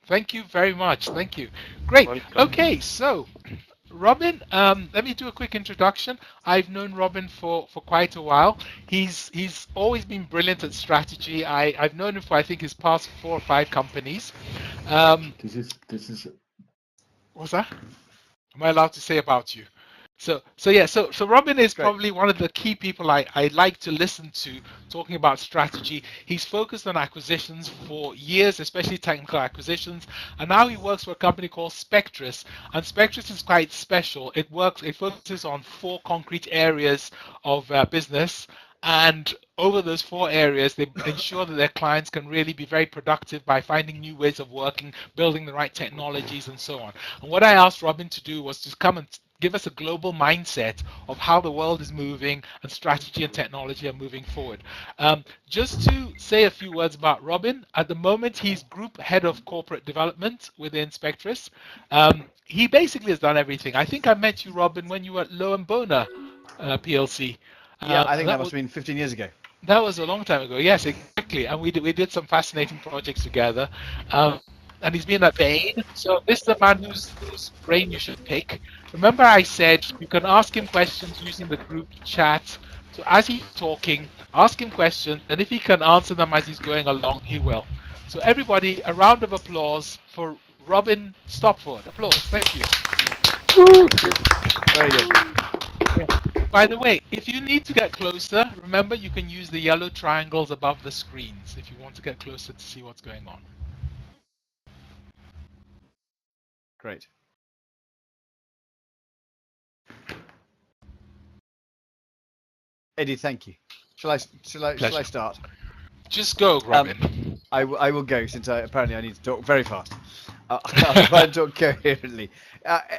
Thank you very much. Thank you. Great. Welcome. Okay, so Robin, let me do a quick introduction. I've known Robin for quite a while. He's always been brilliant at strategy. I've known him for I think his past 4 or 5 companies. Um, This is what's that? Am I allowed to say about you? So Robin is Great. probably one of the key people I like to listen to talking about strategy. He's focused on acquisitions for years, especially technical acquisitions, and now he works for a company called Spectris. And Spectris is quite special. It focuses on 4 concrete areas of business, and over those 4 areas, they ensure that their clients can really be very productive by finding new ways of working, building the right technologies, and so on. And what I asked Robin to do was to come and give us a global mindset of how the world is moving and strategy and technology are moving forward. Just to say a few words about Robin, at the moment he's Group Head of Corporate Development within Spectris. He basically has done everything. I think I met you, Robin, when you were at Low and Boner PLC. Yeah, I think that That must was have been 15 years ago. that was a long time ago. Yes, exactly. And we did some fascinating projects together. And he's been at Bain. So this is a man whose brain you should pick. Remember, I said you can ask him questions using the group chat. So as he's talking, ask him questions, and if he can answer them as he's going along, he will. So everybody, a round of applause for Robin Stopford. Applause. Thank you. Very good. Yeah. By the way, if you need to get closer, remember you can use the yellow triangles above the screens if you want to get closer to see what's going on. Great. Eddie, thank you. Shall I Pleasure. start? Just go, Um, Robin. I will go since apparently I need to talk very fast. I'll try and talk coherently.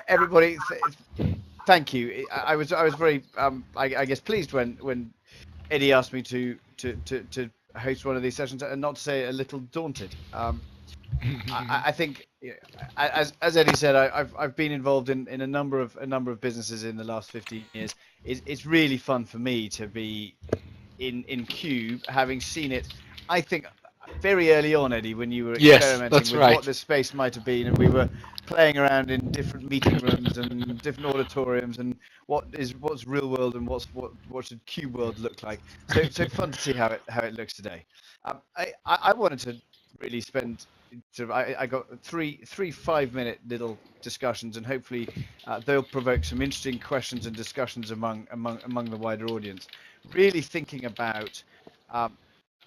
Everybody, thank you. I was very I guess pleased when Eddie asked me to host one of these sessions, and not to say a little daunted. I think, as Eddie said, I've been involved in a number of businesses in the last 15 years. It's really fun for me to be in QUBE, having seen it. I think very early on, Eddie, when you were Yes, experimenting that's with what right. the space might have been, and we were playing around in different meeting rooms and different auditoriums, and what's real world and what should QUBE world look like. So fun to see how it looks today. I wanted to really spend. So I got three 5-minute little discussions, and hopefully they'll provoke some interesting questions and discussions among the wider audience. Really thinking about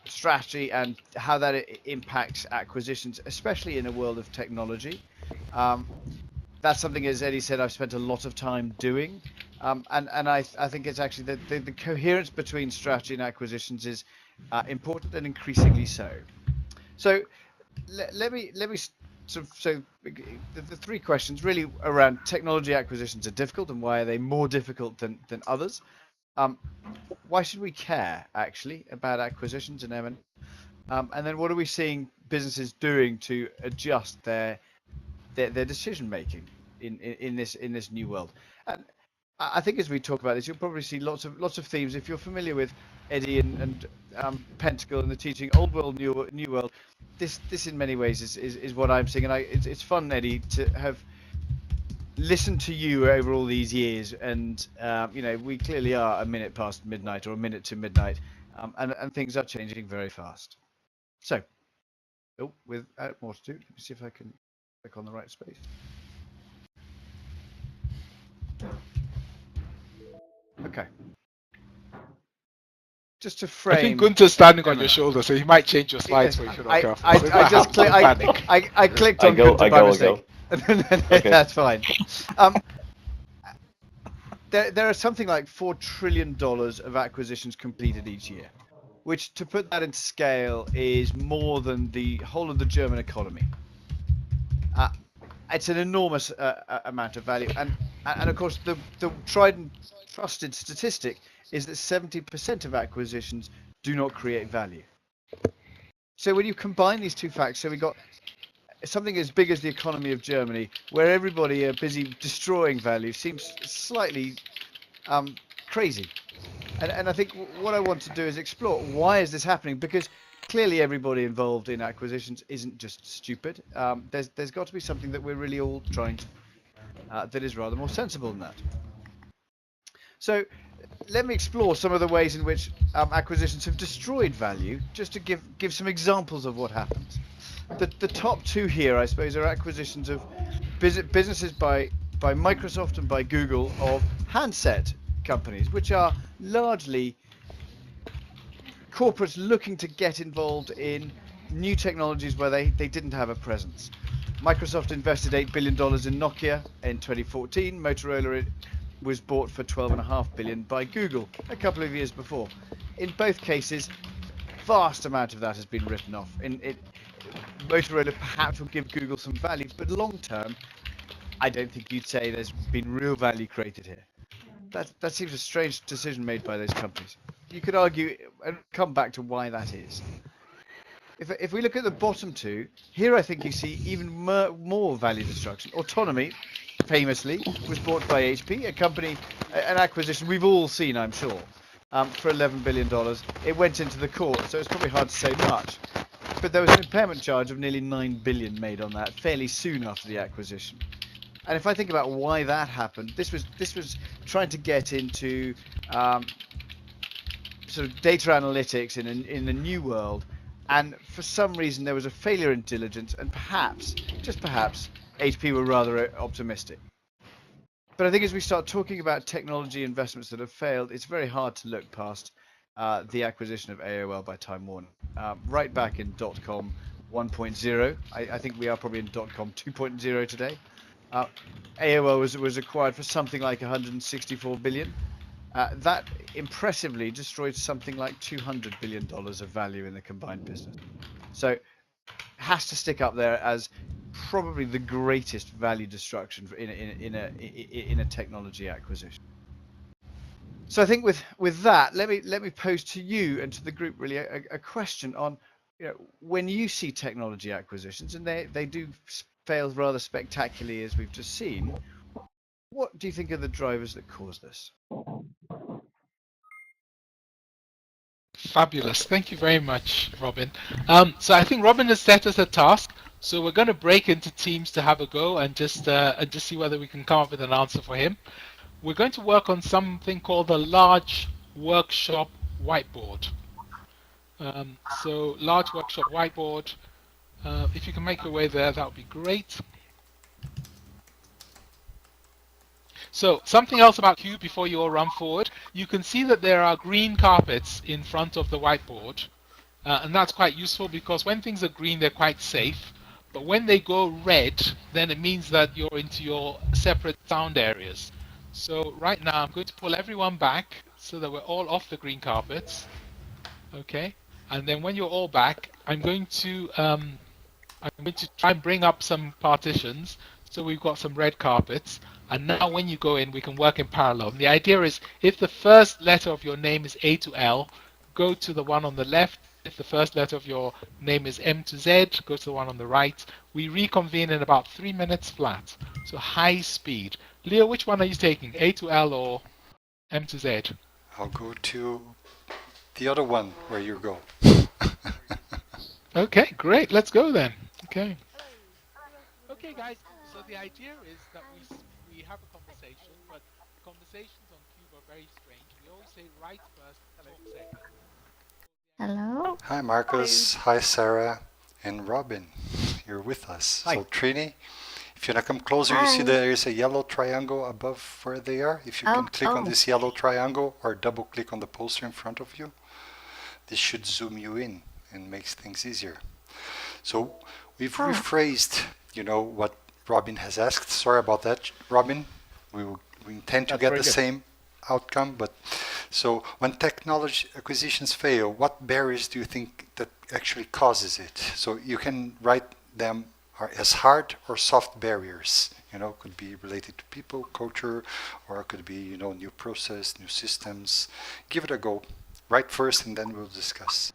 strategy and how that impacts acquisitions, especially in a world of technology. Um, that's something, as Eddie said, I've spent a lot of time doing, and I think it's actually the coherence between strategy and acquisitions is important, and increasingly so. So let me so the 3 questions really around technology acquisitions are difficult, and why are they more difficult than others? Um, why should we care actually about acquisitions and M&A? And then what are we seeing businesses doing to adjust their decision making in this new world? And I think as we talk about this, you'll probably see lots of themes. If you're familiar with Eddie and Pentacle and the teaching Old World, New World, this in many ways is what I'm seeing. And it's fun, Eddie, to have listened to you over all these years. And we clearly are a minute past midnight, or a minute to midnight, and things are changing very fast. So, without more to do, let me see if I can click on the right space. Okay. Just to I think frame Gunther's standing on your M&A. shoulder, so he might change your slides Yes, for you if you're not I, careful. I, So it I might just help. click, Don't panic. I clicked I on go, Gunter I by go, I mistake. go. Okay. That's fine. Um, there are something like $4 trillion of acquisitions completed each year, which, to put that into scale, is more than the whole of the German economy. Uh, it's an enormous amount of value, and of course the tried and trusted statistic is that 70% of acquisitions do not create value. So when you combine these two facts, so we got something as big as the economy of Germany, where everybody are busy destroying value, seems slightly crazy. And I think what I want to do is explore, why is this happening? Because clearly everybody involved in acquisitions isn't just stupid. There's got to be something that we're really all trying to that is rather more sensible than that. So let me explore some of the ways in which acquisitions have destroyed value, just to give some examples of what happens. The top two here, I suppose, are acquisitions of businesses by Microsoft and by Google of handset companies, which are largely corporates looking to get involved in new technologies where they didn't have a presence. Microsoft invested $8 billion in Nokia in 2014. Motorola was bought for $12.5 billion by Google a couple of years before. In both cases, vast amount of that has been written off. Motorola perhaps will give Google some value, but long term, I don't think you'd say there's been real value created here. That seems a strange decision made by those companies. You could argue and come back to why that is. If we look at the bottom two, here I think you see even more value destruction. Autonomy, famously, was bought by HP, a company, an acquisition we've all seen, I'm sure, for $11 billion. It went into the court, so it's probably hard to say much. But there was an impairment charge of nearly $9 billion made on that fairly soon after the acquisition. And if I think about why that happened, this was trying to get into sort of data analytics in a new world, and for some reason there was a failure in diligence, and perhaps, just perhaps, HP were rather optimistic. But I think as we start talking about technology investments that have failed, it's very hard to look past the acquisition of AOL by Time Warner. Right back in .com 1.0, I think we are probably in .com 2.0 today. AOL was acquired for something like 164 billion. That impressively destroyed something like $200 billion of value in the combined business. So has to stick up there as probably the greatest value destruction in a technology acquisition. So I think with that, let me pose to you and to the group really a question on, when you see technology acquisitions, and they do fail rather spectacularly as we've just seen, what do you think are the drivers that cause this? Fabulous. Thank you very much, Robin. So I think Robin has set us a task. So we're going to break into teams to have a go and just see whether we can come up with an answer for him. We're going to work on something called a large workshop whiteboard. So large workshop whiteboard. If you can make your way there, that would be great. So something else about QUBE before you all run forward. You can see that there are green carpets in front of the whiteboard. And that's quite useful because when things are green, they're quite safe. But when they go red, then it means that you're into your separate sound areas. So right now, I'm going to pull everyone back so that we're all off the green carpets. Okay. And then when you're all back, I'm going to try and bring up some partitions. So we've got some red carpets. And now when you go in, we can work in parallel. And the idea is if the first letter of your name is A to L, go to the one on the left. If the first letter of your name is M to Z, go to the one on the right. We reconvene in about 3 minutes flat. So high speed. Leo, which one are you taking? A to L or M to Z? I'll go to the other one where you go. Okay, great. Let's go then. Okay. Okay, guys. So the idea is that we have a conversation, but conversations on QUBE are very strange. We always say write first, talk second. Hello. Hi Marcus, hi Sarah, and Robin. You're with us. Hi. So Trini, if you want to come closer, you see there is a yellow triangle above where they are. If you can click on this yellow triangle or double click on the poster in front of you, this should zoom you in and makes things easier. So we've rephrased, what Robin has asked. Sorry about that, Robin. We intend to get the same outcome, but so when technology acquisitions fail, what barriers do you think that actually causes it? So you can write them as hard or soft barriers. Could be related to people, culture, or it could be, new process, new systems. Give it a go. Write first and then we'll discuss.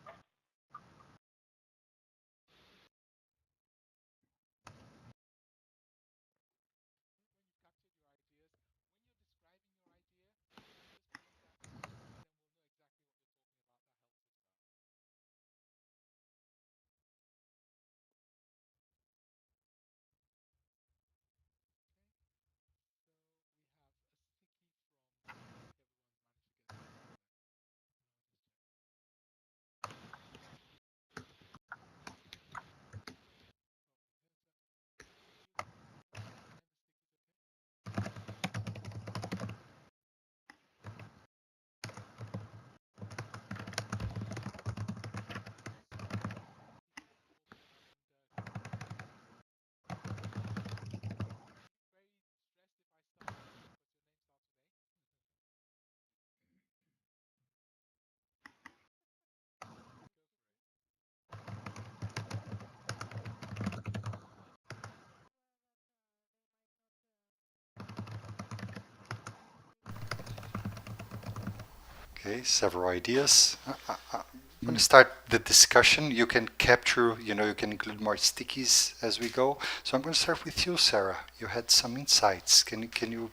Okay, several ideas. I'm going to start the discussion. You can capture, you can include more stickies as we go. So I'm going to start with you, Sarah. You had some insights. Can you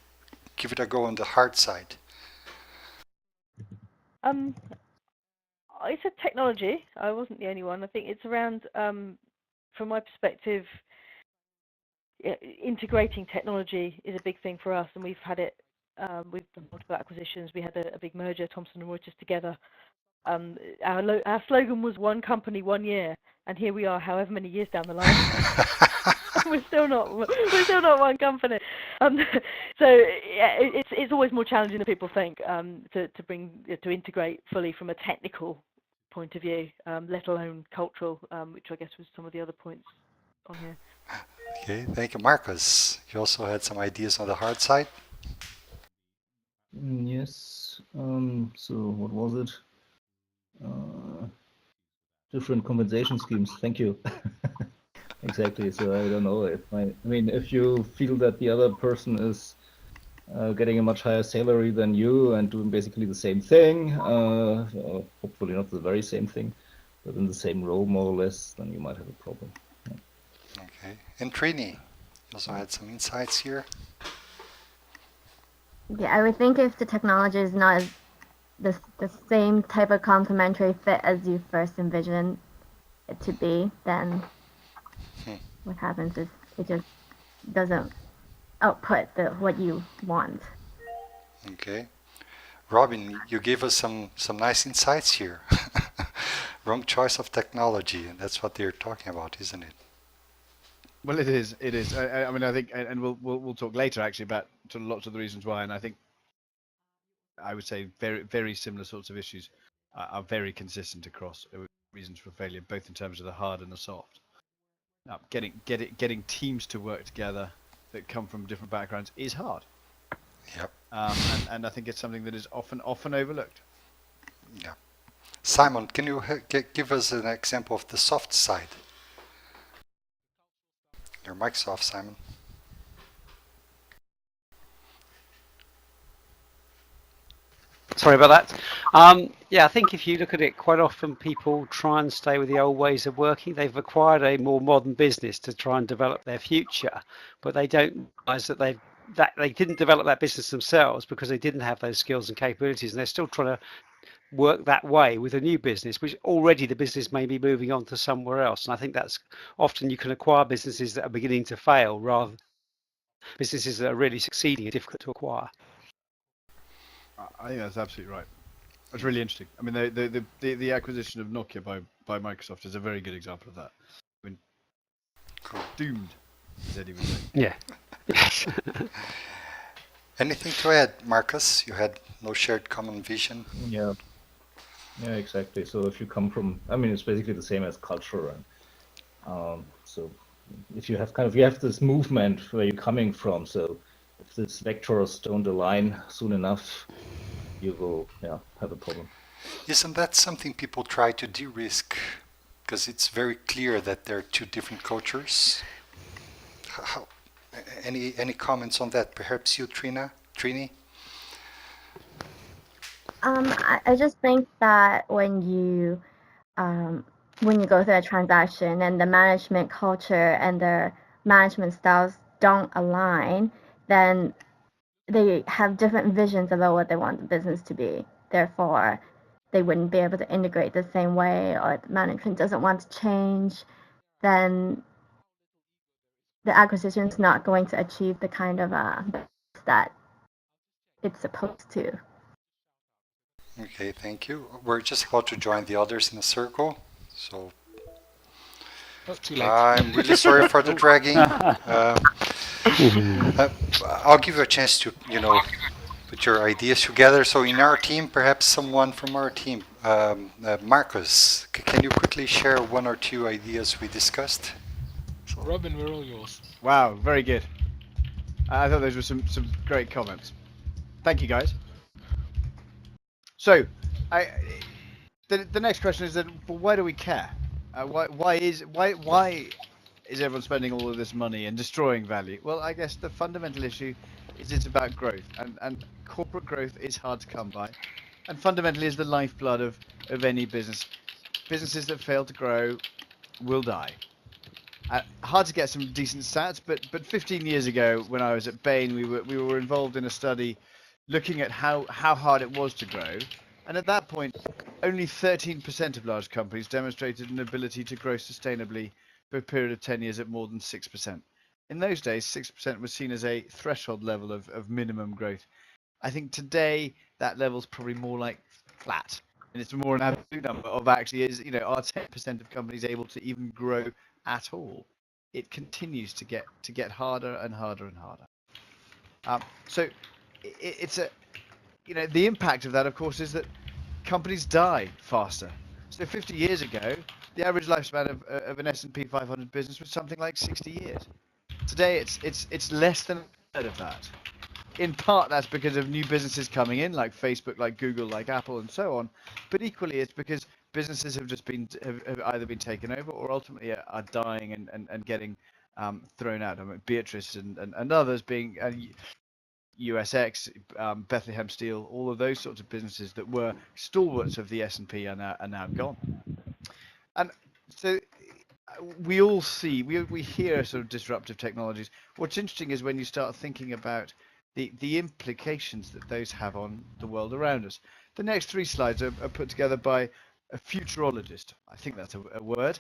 give it a go on the hard side? It's a technology. I wasn't the only one. I think it's around, from my perspective, integrating technology is a big thing for us, and we've had it. We've done multiple acquisitions. We had a big merger, Thomson and Reuters together. Our slogan was "One company, 1 year," and here we are, however many years down the line. we're still not one company. So yeah, it's always more challenging than people think to integrate fully from a technical point of view, let alone cultural, which I guess was some of the other points on here. Okay, thank you, Marcus. You also had some ideas on the hard side. Yes. So what was it? Different compensation schemes. Thank you. Exactly. So I don't know if if you feel that the other person is getting a much higher salary than you and doing basically the same thing, hopefully not the very same thing, but in the same role more or less, then you might have a problem. Yeah. Okay, and Trini, you also had some insights here. Yeah, I would think if the technology is not the same type of complementary fit as you first envisioned it to be, then what happens is it just doesn't output what you want. Okay, Robin, you gave us some nice insights here. Wrong choice of technology, and that's what they're talking about, isn't it? Well, it is. It is. I mean, I think, and we'll talk later actually about lots of the reasons why. And I think I would say very similar sorts of issues are very consistent across reasons for failure, both in terms of the hard and the soft. Getting teams to work together that come from different backgrounds is hard. Yep. And I think it's something that is often overlooked. Yeah. Simon, can you give us an example of the soft side? Your mic's off, Simon. Sorry about that. Yeah, I think if you look at it, quite often people try and stay with the old ways of working. They've acquired a more modern business to try and develop their future, but they don't realize that they didn't develop that business themselves because they didn't have those skills and capabilities, and they're still trying to work that way with a new business, which already the business may be moving on to somewhere else. And I think that's often you can acquire businesses that are beginning to fail rather than businesses that are really succeeding are difficult to acquire. I think that's absolutely right. That's really interesting. I mean, the acquisition of Nokia by Microsoft is a very good example of that. I mean, doomed, as Eddie would say. Yeah. Anything to add, Marcus? You had no shared common vision. Yeah. Yeah, exactly. So if you come from, it's basically the same as culture. And, so if you have you have this movement where you're coming from. So if these vectors don't align soon enough, you will have a problem. Isn't that something people try to de-risk? Because it's very clear that there are two different cultures. Any comments on that? Perhaps you, Trini? I just think that when you go through a transaction and the management culture and the management styles don't align, then they have different visions about what they want the business to be. Therefore, they wouldn't be able to integrate the same way, or the management doesn't want to change, then the acquisition is not going to achieve the kind of that it's supposed to. Okay, thank you. We're just about to join the others in a circle, so Too late. I'm really sorry for the dragging. I'll give you a chance to, put your ideas together. So in our team, perhaps someone from our team, Marcus, can you quickly share one or two ideas we discussed? So. Robin, we're all yours. Wow, very good. I thought those were some great comments. Thank you, guys. So, the next question is that, well, why do we care? Why is everyone spending all of this money and destroying value? Well, I guess the fundamental issue is it's about growth, and corporate growth is hard to come by. and fundamentally is the lifeblood of any business. Businesses that fail to grow will die. Hard to get some decent stats, but 15 years ago, when I was at Bain, we were involved in a study looking at how hard it was to grow, and at that point, only 13% of large companies demonstrated an ability to grow sustainably for a period of 10 years at more than 6%. In those days, 6% was seen as a threshold level of minimum growth. I think today that level's probably more like flat, and it's more an absolute number of actually is, are 10% of companies able to even grow at all? It continues to get harder and harder and harder. So it's the impact of that, of course, is that companies die faster. So 50 years ago, the average lifespan of an S&P 500 business was something like 60 years. Today, it's less than a third of that. In part, that's because of new businesses coming in, like Facebook, like Google, like Apple, and so on. But equally, it's because businesses have just have either been taken over or ultimately are dying and getting thrown out. I mean, Beatrice and others being USX, Bethlehem Steel, all of those sorts of businesses that were stalwarts of the S&P are now gone. And so we all see, we hear sort of disruptive technologies. What's interesting is when you start thinking about the implications that those have on the world around us. The next 3 slides are put together by a futurologist. I think that's a word.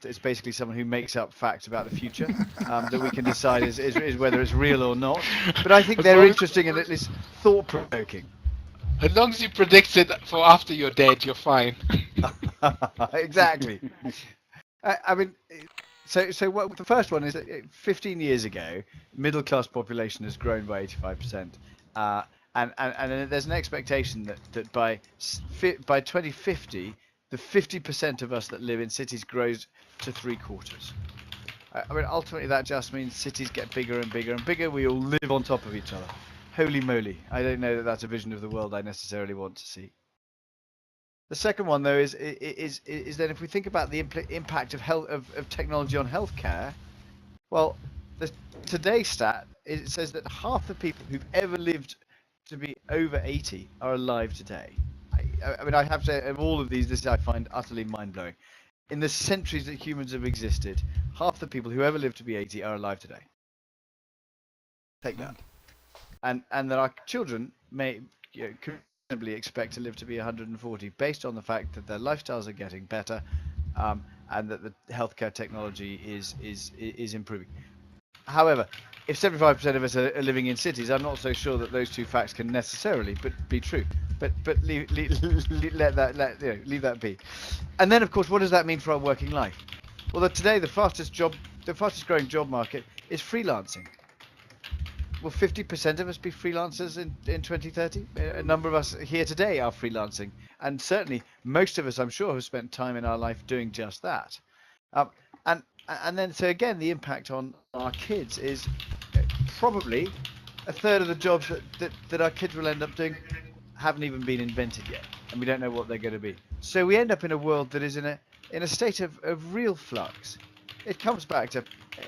It's basically someone who makes up facts about the future that we can decide is whether it's real or not. But I think they're interesting and at least thought-provoking. As long as you predict it for after you're dead, you're fine. Exactly. I mean, so what the first one is that 15 years ago, middle class population has grown by 85%, and there's an expectation that by 2050, the 50% of us that live in cities grows to 3/4. I mean, ultimately that just means cities get bigger and bigger and bigger. We all live on top of each other. Holy moly! I don't know that that's a vision of the world I necessarily want to see. The second one, though, is that if we think about the impact of technology on healthcare, well, today's stat, it says that half the people who've ever lived to be over 80 are alive today. I mean, I have to say, of all of these, this I find utterly mind-blowing. In the centuries that humans have existed, half the people who ever lived to be 80 are alive today. Take that. And that our children may expect to live to be 140 based on the fact that their lifestyles are getting better and that the healthcare technology is improving. However, if 75% of us are living in cities, I'm not so sure that those two facts can necessarily be true. But leave that be. And then, of course, what does that mean for our working life? Well, today the fastest growing job market is freelancing. Will 50% of us be freelancers in 2030? A number of us here today are freelancing, and certainly most of us, I'm sure, have spent time in our life doing just that. And then, so again, the impact on our kids is probably a third of the jobs that our kids will end up doing haven't even been invented yet, and we don't know what they're going to be. So we end up in a world that is in a state of real flux. It comes back to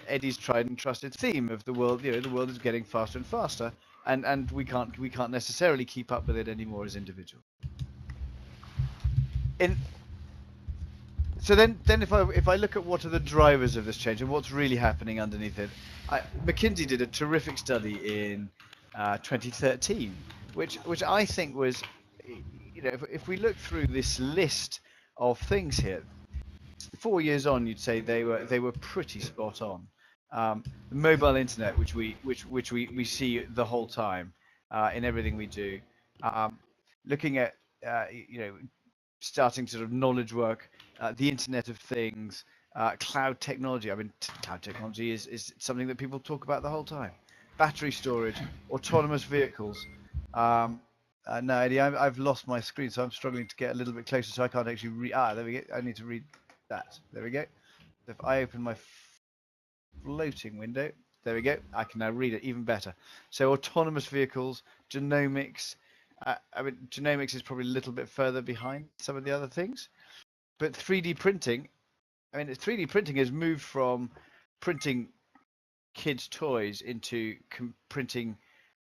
Eddie's tried and trusted theme of the world. The world is getting faster and faster, and we can't necessarily keep up with it anymore as individuals. So then if I look at what are the drivers of this change and what's really happening underneath it, McKinsey did a terrific study in 2013, which I think was, if we look through this list of things here, 4 years on, you'd say they were pretty spot on. The mobile internet, which we see the whole time in everything we do, looking at starting sort of knowledge work, the Internet of Things, cloud technology. I mean, cloud technology is something that people talk about the whole time. Battery storage, autonomous vehicles. No, Eddie, I've lost my screen, so I'm struggling to get a little bit closer, so I can't actually read. There we go. I need to read that. There we go. If I open my floating window, there we go. I can now read it even better. So autonomous vehicles, genomics. I mean, genomics is probably a little bit further behind some of the other things, but 3D printing. I mean, 3D printing has moved from printing kids' toys into printing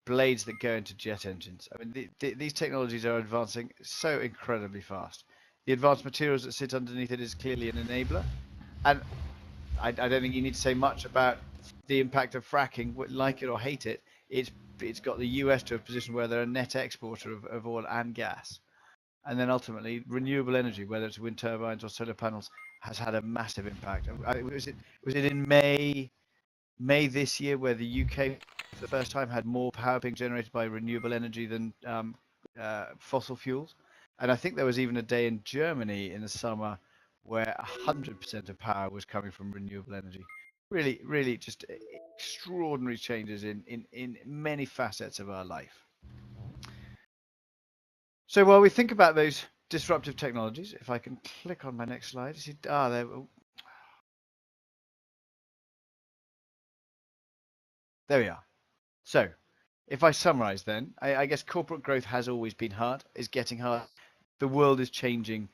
blades that go into jet engines. I mean, these technologies are advancing so incredibly fast. The advanced materials that sit underneath it is clearly an enabler. And I don't think you need to say much about the impact of fracking. Like it or hate it, it's got the US to a position where they're a net exporter of oil and gas. And then ultimately, renewable energy, whether it's wind turbines or solar panels, has had a massive impact. Was it in May this year where the UK for the first time had more power being generated by renewable energy than fossil fuels? And I think there was even a day in Germany in the summer where 100% of power was coming from renewable energy. Really just extraordinary changes in many facets of our life. So while we think about those disruptive technologies, if I can click on my next slide, you see, there we are. So if I summarize then, I guess corporate growth has always been hard, is getting hard. The world is changing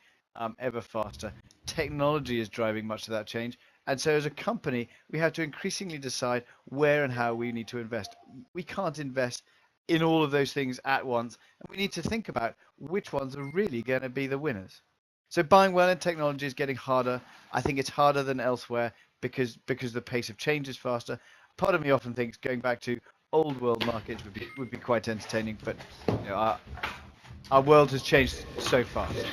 ever faster. Technology is driving much of that change. And so as a company, we have to increasingly decide where and how we need to invest. We can't invest in all of those things at once. And we need to think about which ones are really going to be the winners. So buying well in technology is getting harder. I think it's harder than elsewhere because the pace of change is faster. Part of me often thinks going back to old world markets would be quite entertaining, but you know, our world has changed so fast.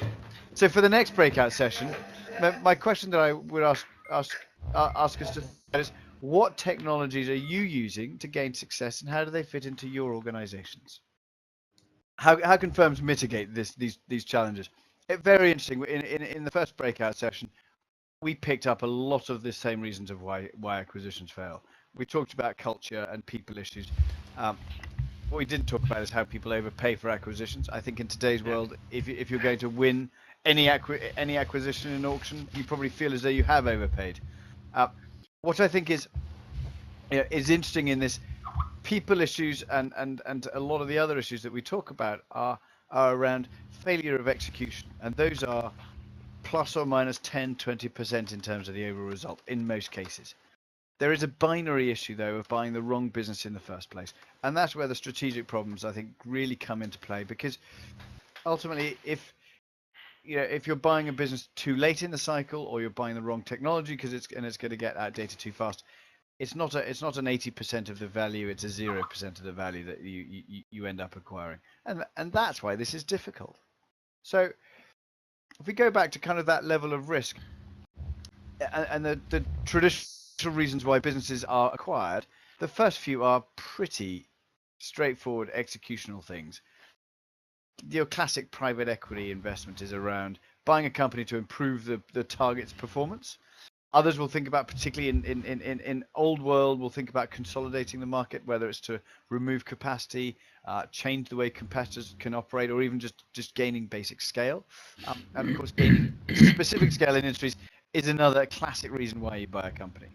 So for the next breakout session, my question that I would ask us to is, what technologies are you using to gain success, and how do they fit into your organizations? How can firms mitigate these challenges? Very interesting. In the first breakout session, we picked up a lot of the same reasons of why acquisitions fail. We talked about culture and people issues. What we didn't talk about is how people overpay for acquisitions. I think in today's world, if you're going to win any acquisition in auction, you probably feel as though you have overpaid. What I think is interesting in this, people issues and a lot of the other issues that we talk about are around failure of execution, and those are plus or minus 10-20% in terms of the overall result in most cases. There is a binary issue though of buying the wrong business in the first place, and that's where the strategic problems I think really come into play, because ultimately if you're buying a business too late in the cycle, or you're buying the wrong technology because it's going to get outdated too fast, it's not an 80% of the value, it's a 0% of the value that you end up acquiring, and that's why this is difficult. So if we go back to kind of that level of risk and the traditional reasons why businesses are acquired, the first few are pretty straightforward executional things. Your classic private equity investment is around buying a company to improve the target's performance. Others will think about, particularly in old world, will think about consolidating the market, whether it's to remove capacity, change the way competitors can operate, or even just gaining basic scale. And of course, gaining specific scale in industries is another classic reason why you buy a company.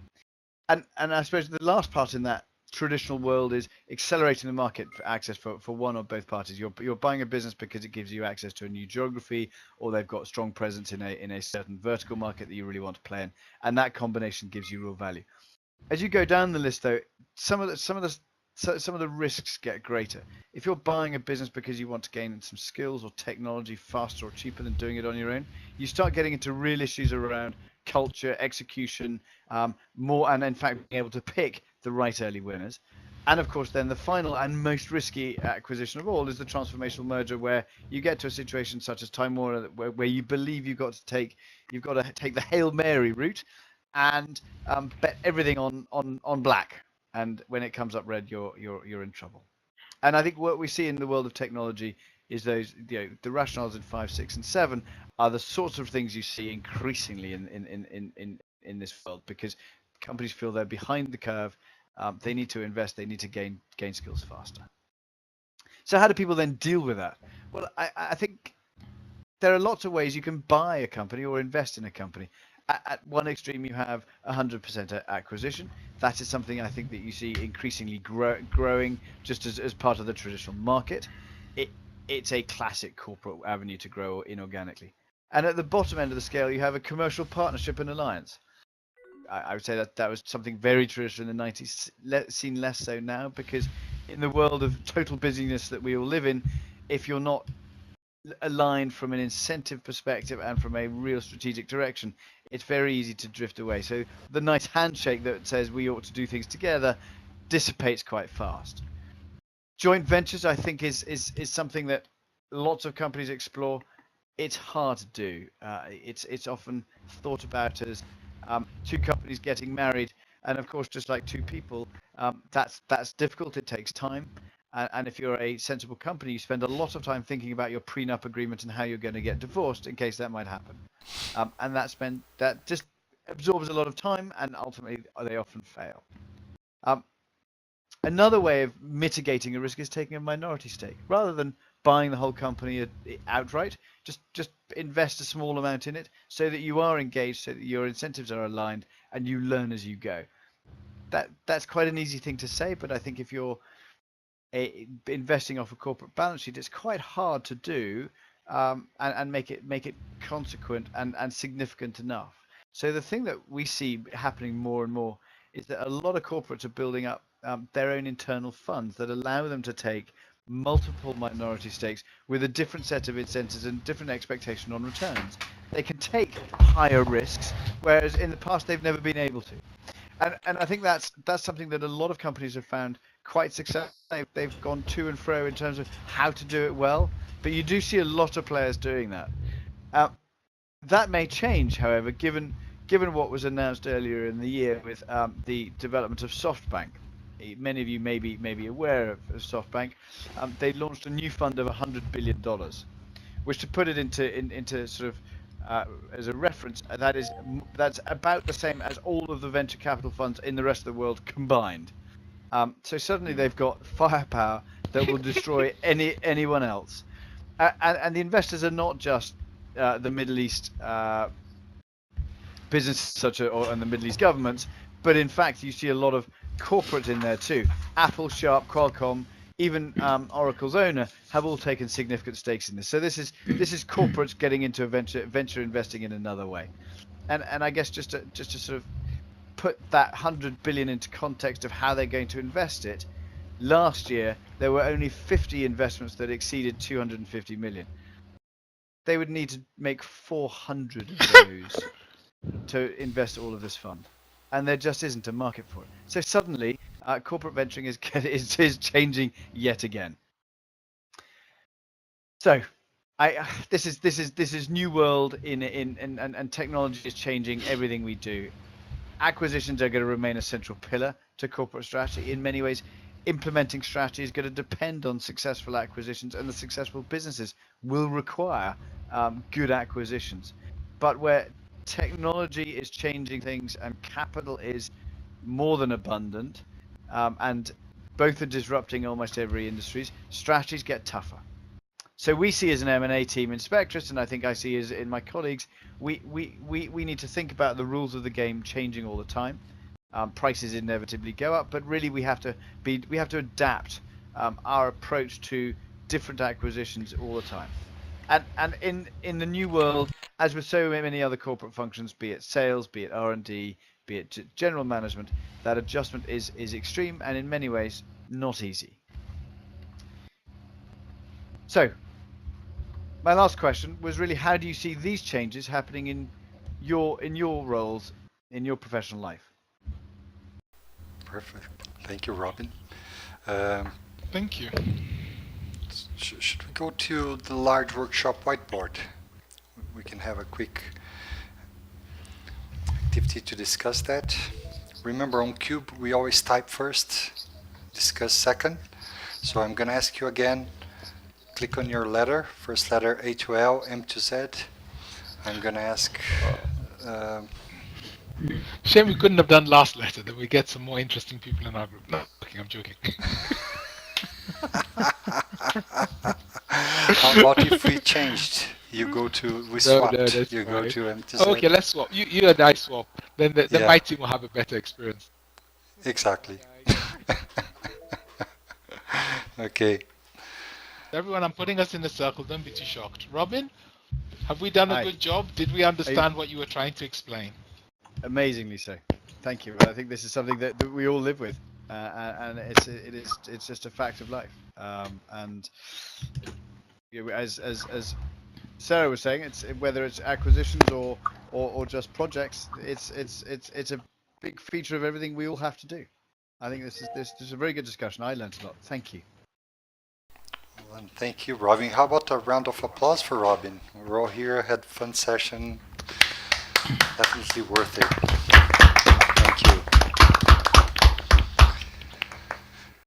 And I suppose the last part in that traditional world is accelerating the market for access for one or both parties. You're buying a business because it gives you access to a new geography, or they've got strong presence in a certain vertical market that you really want to play in, and that combination gives you real value. As you go down the list though, some of the risks get greater. If you're buying a business because you want to gain some skills or technology faster or cheaper than doing it on your own, you start getting into real issues around culture, execution, more, and in fact being able to pick the right early winners. And of course then the final and most risky acquisition of all is the transformational merger, where you get to a situation such as Time Warner, where you believe you've got to take the Hail Mary route and bet everything on black, and when it comes up red, you're in trouble. And I think what we see in the world of technology is those, the rationales in 5, 6, and 7 are the sorts of things you see increasingly in this world, because companies feel they're behind the curve. They need to invest. They need to gain skills faster. So how do people then deal with that? Well, I think there are lots of ways you can buy a company or invest in a company. At one extreme, you have 100% acquisition. That is something I think that you see increasingly growing just as part of the traditional market. It's a classic corporate avenue to grow inorganically. And at the bottom end of the scale, you have a commercial partnership and alliance. I would say that was something very traditional in the 90s, seen less so now, because in the world of total busyness that we all live in, if you're not aligned from an incentive perspective and from a real strategic direction, it's very easy to drift away. So the nice handshake that says we ought to do things together dissipates quite fast. Joint ventures, I think, is something that lots of companies explore. It's hard to do. It's often thought about as two companies getting married, and of course, just like two people, that's difficult. It takes time, and if you're a sensible company, you spend a lot of time thinking about your prenup agreement and how you're going to get divorced in case that might happen, and that just absorbs a lot of time, and ultimately they often fail. Another way of mitigating a risk is taking a minority stake rather than buying the whole company outright. Just invest a small amount in it so that you are engaged, so that your incentives are aligned, and you learn as you go. That's quite an easy thing to say, but I think if you're investing off a corporate balance sheet, it's quite hard to do and make it consequent and significant enough. So the thing that we see happening more and more is that a lot of corporates are building up their own internal funds that allow them to take multiple minority stakes with a different set of incentives and different expectation on returns. They can take higher risks, whereas in the past they've never been able to. And I think that's something that a lot of companies have found quite successful. They've gone to and fro in terms of how to do it well, but you do see a lot of players doing that. That may change, however, given what was announced earlier in the year with the development of SoftBank. Many of you may be aware of SoftBank. They launched a new fund of $100 billion, which, to put it into sort of as a reference, that's about the same as all of the venture capital funds in the rest of the world combined. So suddenly they've got firepower that will destroy anyone else. And the investors are not just the Middle East businesses and the Middle East governments, but in fact you see a lot of corporates in there too. Apple, Sharp, Qualcomm, even Oracle's owner have all taken significant stakes in this. So this is corporates getting into venture investing in another way. And I guess just to sort of put that 100 billion into context of how they're going to invest it, last year there were only 50 investments that exceeded 250 million. They would need to make 400 of those to invest all of this fund, and there just isn't a market for it. So suddenly, corporate venturing is changing yet again. So, this is new world and technology is changing everything we do. Acquisitions are going to remain a central pillar to corporate strategy. In many ways, implementing strategy is going to depend on successful acquisitions, and the successful businesses will require good acquisitions. But where technology is changing things and capital is more than abundant, and both are disrupting almost every industry, strategies get tougher. So we see as an M&A team in Spectris, and I think I see as in my colleagues, we need to think about the rules of the game changing all the time. Prices inevitably go up, but really we have to adapt our approach to different acquisitions all the time. And in the new world, as with so many other corporate functions, be it sales, be it R&D, be it general management, that adjustment is extreme and in many ways not easy. So, my last question was really, how do you see these changes happening in your roles in your professional life? Perfect. Thank you, Robin. Thank you. Should we go to the large workshop whiteboard? We can have a quick activity to discuss that. Remember, on QUBE we always type first, discuss second. So I'm going to ask you again, click on your letter, first letter A to L, M to Z. I'm going to ask... Shame we couldn't have done last letter, that we get some more interesting people in our group. No, I'm joking. How about if we changed? You go to, we swapped. No, you fine. go to M to Z. Okay, let's swap. You and I swap. Then my team will have a better experience. Exactly. Okay. Everyone, I'm putting us in a circle. Don't be too shocked. Robin, have we done a good job? Did we understand what you were trying to explain? Amazingly so. Thank you. I think this is something that we all live with. and it's just a fact of life. And you know, as Sarah was saying, it's whether it's acquisitions or just projects, it's a big feature of everything we all have to do. I think this is a very good discussion. I learned a lot. Thank you. Well, and thank you, Robin. How about a round of applause for Robin? We're all here, had a fun session. Definitely worth it.